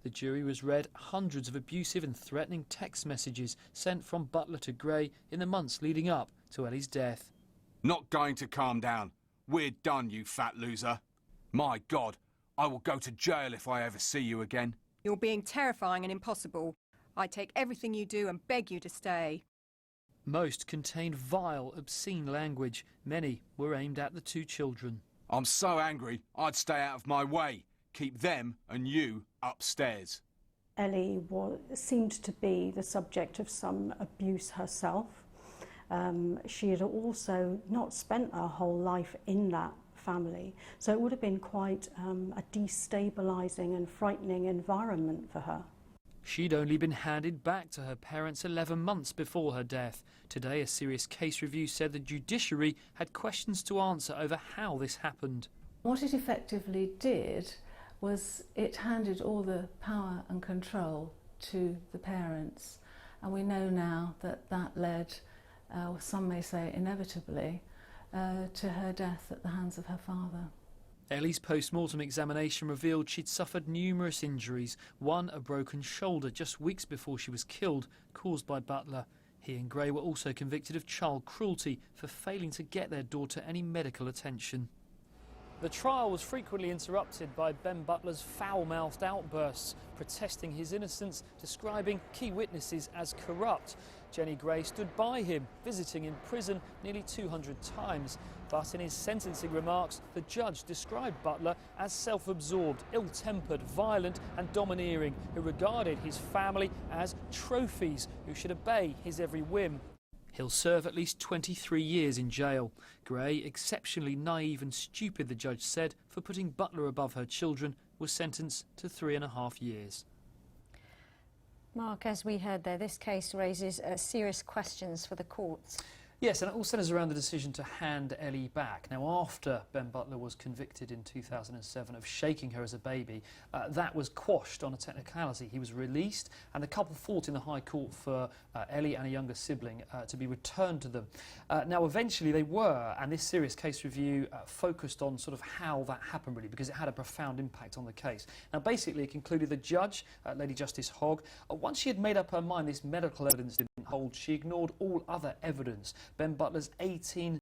The jury was read hundreds of abusive and threatening text messages sent from Butler to Gray in the months leading up to Ellie's death. Not going to calm down. We're done, you fat loser. My God, I will go to jail if I ever see you again. You're being terrifying and impossible. I take everything you do and beg you to stay. Most contained vile, obscene language. Many were aimed at the two children. I'm so angry, I'd stay out of my way. Keep them and you upstairs. Ellie seemed to be the subject of some abuse herself. She had also not spent her whole life in that family, so it would have been quite a destabilising and frightening environment for her. She'd only been handed back to her parents 11 months before her death. Today, a serious case review said the judiciary had questions to answer over how this happened. What it effectively did was it handed all the power and control to the parents, and we know now that that led, some may say inevitably, to her death at the hands of her father. Ellie's post-mortem examination revealed she'd suffered numerous injuries, one a broken shoulder just weeks before she was killed, caused by Butler. He and Gray were also convicted of child cruelty for failing to get their daughter any medical attention. The trial was frequently interrupted by Ben Butler's foul-mouthed outbursts, protesting his innocence, describing key witnesses as corrupt. Jenny Gray stood by him, visiting in prison nearly 200 times. But in his sentencing remarks, the judge described Butler as self-absorbed, ill-tempered, violent and domineering, who regarded his family as trophies who should obey his every whim. He'll serve at least 23 years in jail. Gray, exceptionally naive and stupid, the judge said, for putting Butler above her children, was sentenced to 3.5 years. Mark, as we heard there, this case raises serious questions for the courts. Yes, and it all centres around the decision to hand Ellie back. Now, after Ben Butler was convicted in 2007 of shaking her as a baby, that was quashed on a technicality. He was released, and the couple fought in the High Court for Ellie and a younger sibling to be returned to them. Now, eventually they were, and this serious case review focused on sort of how that happened, really, because it had a profound impact on the case. Now, basically, it concluded the judge, Lady Justice Hogg, once she had made up her mind this medical evidence didn't hold, she ignored all other evidence. Ben Butler's 18